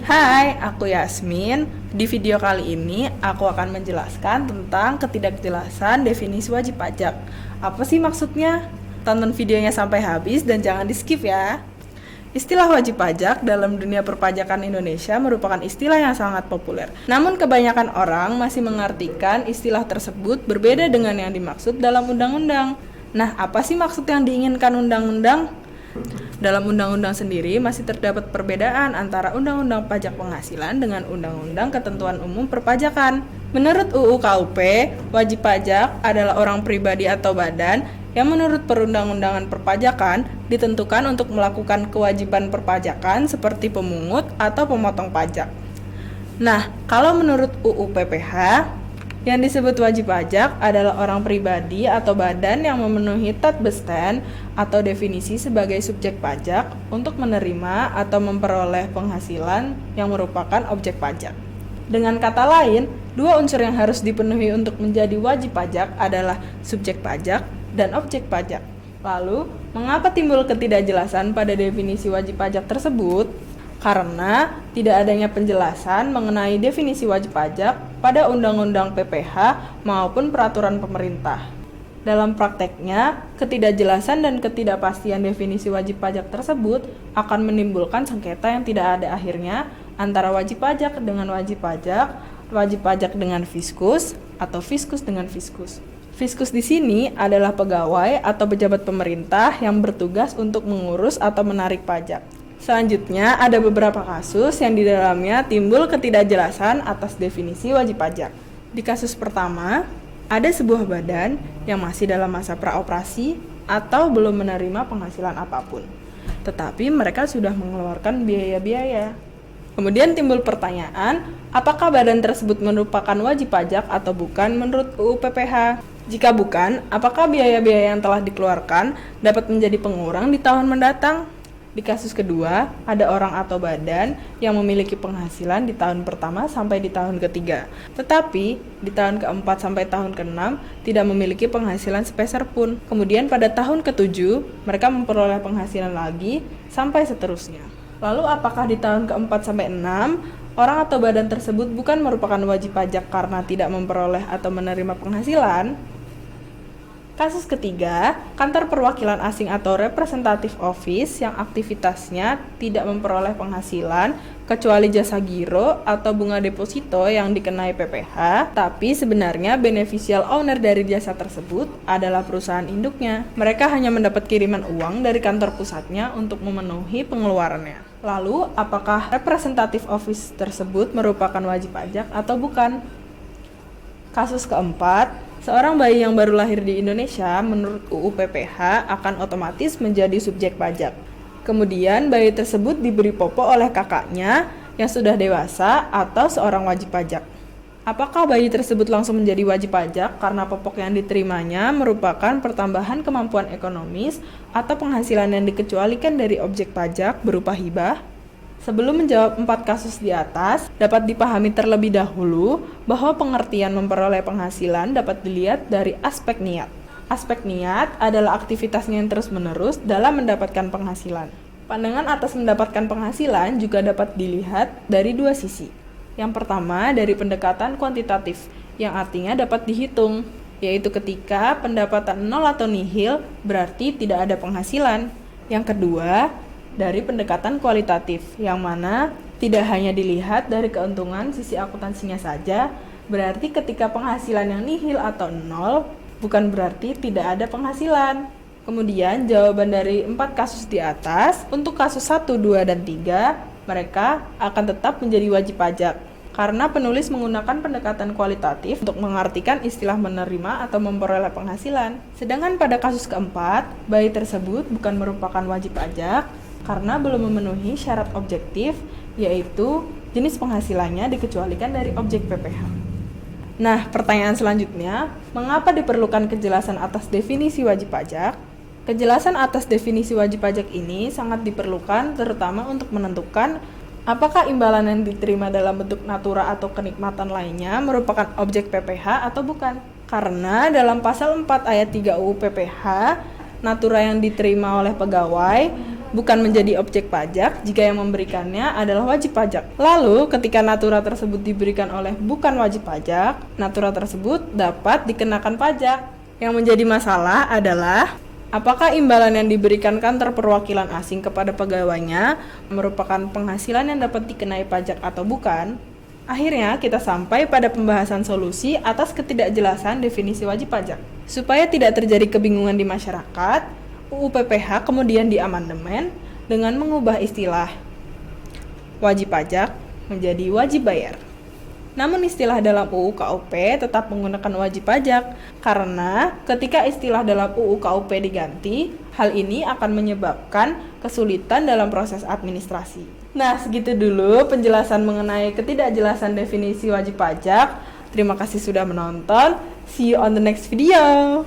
Hai, aku Yasmin. Di video kali ini, aku akan menjelaskan tentang ketidakjelasan definisi wajib pajak. Apa sih maksudnya? Tonton videonya sampai habis dan jangan di-skip ya. Istilah wajib pajak dalam dunia perpajakan Indonesia merupakan istilah yang sangat populer. Namun kebanyakan orang masih mengartikan istilah tersebut berbeda dengan yang dimaksud dalam undang-undang. Nah, apa sih maksud yang diinginkan undang-undang? Dalam undang-undang sendiri masih terdapat perbedaan antara undang-undang pajak penghasilan dengan undang-undang ketentuan umum perpajakan. Menurut UU KUP, wajib pajak adalah orang pribadi atau badan yang menurut perundang-undangan perpajakan ditentukan untuk melakukan kewajiban perpajakan seperti pemungut atau pemotong pajak. Nah, kalau menurut UU PPH, yang disebut wajib pajak adalah orang pribadi atau badan yang memenuhi tatbestand atau definisi sebagai subjek pajak untuk menerima atau memperoleh penghasilan yang merupakan objek pajak. Dengan kata lain, dua unsur yang harus dipenuhi untuk menjadi wajib pajak adalah subjek pajak dan objek pajak. Lalu, mengapa timbul ketidakjelasan pada definisi wajib pajak tersebut? Karena tidak adanya penjelasan mengenai definisi wajib pajak pada Undang-Undang PPH maupun peraturan pemerintah. Dalam prakteknya, ketidakjelasan dan ketidakpastian definisi wajib pajak tersebut akan menimbulkan sengketa yang tidak ada akhirnya antara wajib pajak dengan wajib pajak dengan fiskus, atau fiskus dengan fiskus. Fiskus di sini adalah pegawai atau pejabat pemerintah yang bertugas untuk mengurus atau menarik pajak. Selanjutnya, ada beberapa kasus yang di dalamnya timbul ketidakjelasan atas definisi wajib pajak. Di kasus pertama, ada sebuah badan yang masih dalam masa praoperasi atau belum menerima penghasilan apapun, tetapi mereka sudah mengeluarkan biaya-biaya. Kemudian timbul pertanyaan, apakah badan tersebut merupakan wajib pajak atau bukan menurut UU PPH? Jika bukan, apakah biaya-biaya yang telah dikeluarkan dapat menjadi pengurang di tahun mendatang? Di kasus kedua, ada orang atau badan yang memiliki penghasilan di tahun pertama sampai di tahun ketiga, tetapi di tahun keempat sampai tahun keenam tidak memiliki penghasilan sepeser pun. Kemudian pada tahun ketujuh, mereka memperoleh penghasilan lagi sampai seterusnya. Lalu apakah di tahun keempat sampai enam, orang atau badan tersebut bukan merupakan wajib pajak karena tidak memperoleh atau menerima penghasilan? Kasus ketiga, kantor perwakilan asing atau representative office yang aktivitasnya tidak memperoleh penghasilan kecuali jasa giro atau bunga deposito yang dikenai PPH, tapi sebenarnya beneficial owner dari jasa tersebut adalah perusahaan induknya. Mereka hanya mendapat kiriman uang dari kantor pusatnya untuk memenuhi pengeluarannya. Lalu, apakah representative office tersebut merupakan wajib pajak atau bukan? Kasus keempat, seorang bayi yang baru lahir di Indonesia menurut UU PPH akan otomatis menjadi subjek pajak. Kemudian bayi tersebut diberi popok oleh kakaknya yang sudah dewasa atau seorang wajib pajak. Apakah bayi tersebut langsung menjadi wajib pajak karena popok yang diterimanya merupakan pertambahan kemampuan ekonomis atau penghasilan yang dikecualikan dari objek pajak berupa hibah? Sebelum menjawab 4 kasus di atas, dapat dipahami terlebih dahulu bahwa pengertian memperoleh penghasilan dapat dilihat dari aspek niat. Aspek niat adalah aktivitasnya yang terus-menerus dalam mendapatkan penghasilan. Pandangan atas mendapatkan penghasilan juga dapat dilihat dari dua sisi. Yang pertama, dari pendekatan kuantitatif, yang artinya dapat dihitung, yaitu ketika pendapatan nol atau nihil berarti tidak ada penghasilan. Yang kedua, dari pendekatan kualitatif, yang mana tidak hanya dilihat dari keuntungan sisi akuntansinya saja, berarti ketika penghasilan yang nihil atau nol, bukan berarti tidak ada penghasilan. Kemudian jawaban dari 4 kasus di atas, untuk kasus 1, 2, dan 3, mereka akan tetap menjadi wajib pajak, karena penulis menggunakan pendekatan kualitatif untuk mengartikan istilah menerima atau memperoleh penghasilan. Sedangkan pada kasus keempat, bayi tersebut bukan merupakan wajib pajak, karena belum memenuhi syarat objektif, yaitu jenis penghasilannya dikecualikan dari objek PPH. Nah, pertanyaan selanjutnya, mengapa diperlukan kejelasan atas definisi wajib pajak? Kejelasan atas definisi wajib pajak ini sangat diperlukan terutama untuk menentukan apakah imbalan yang diterima dalam bentuk natura atau kenikmatan lainnya merupakan objek PPH atau bukan. Karena dalam pasal 4 ayat 3 UU PPH, natura yang diterima oleh pegawai bukan menjadi objek pajak jika yang memberikannya adalah wajib pajak. Lalu, ketika natura tersebut diberikan oleh bukan wajib pajak, natura tersebut dapat dikenakan pajak. Yang menjadi masalah adalah apakah imbalan yang diberikan kantor perwakilan asing kepada pegawainya merupakan penghasilan yang dapat dikenai pajak atau bukan? Akhirnya, kita sampai pada pembahasan solusi atas ketidakjelasan definisi wajib pajak. Supaya tidak terjadi kebingungan di masyarakat, UU PPH kemudian diamandemen dengan mengubah istilah wajib pajak menjadi wajib bayar. Namun istilah dalam UU KUP tetap menggunakan wajib pajak karena ketika istilah dalam UU KUP diganti, hal ini akan menyebabkan kesulitan dalam proses administrasi. Nah, segitu dulu penjelasan mengenai ketidakjelasan definisi wajib pajak. Terima kasih sudah menonton. See you on the next video.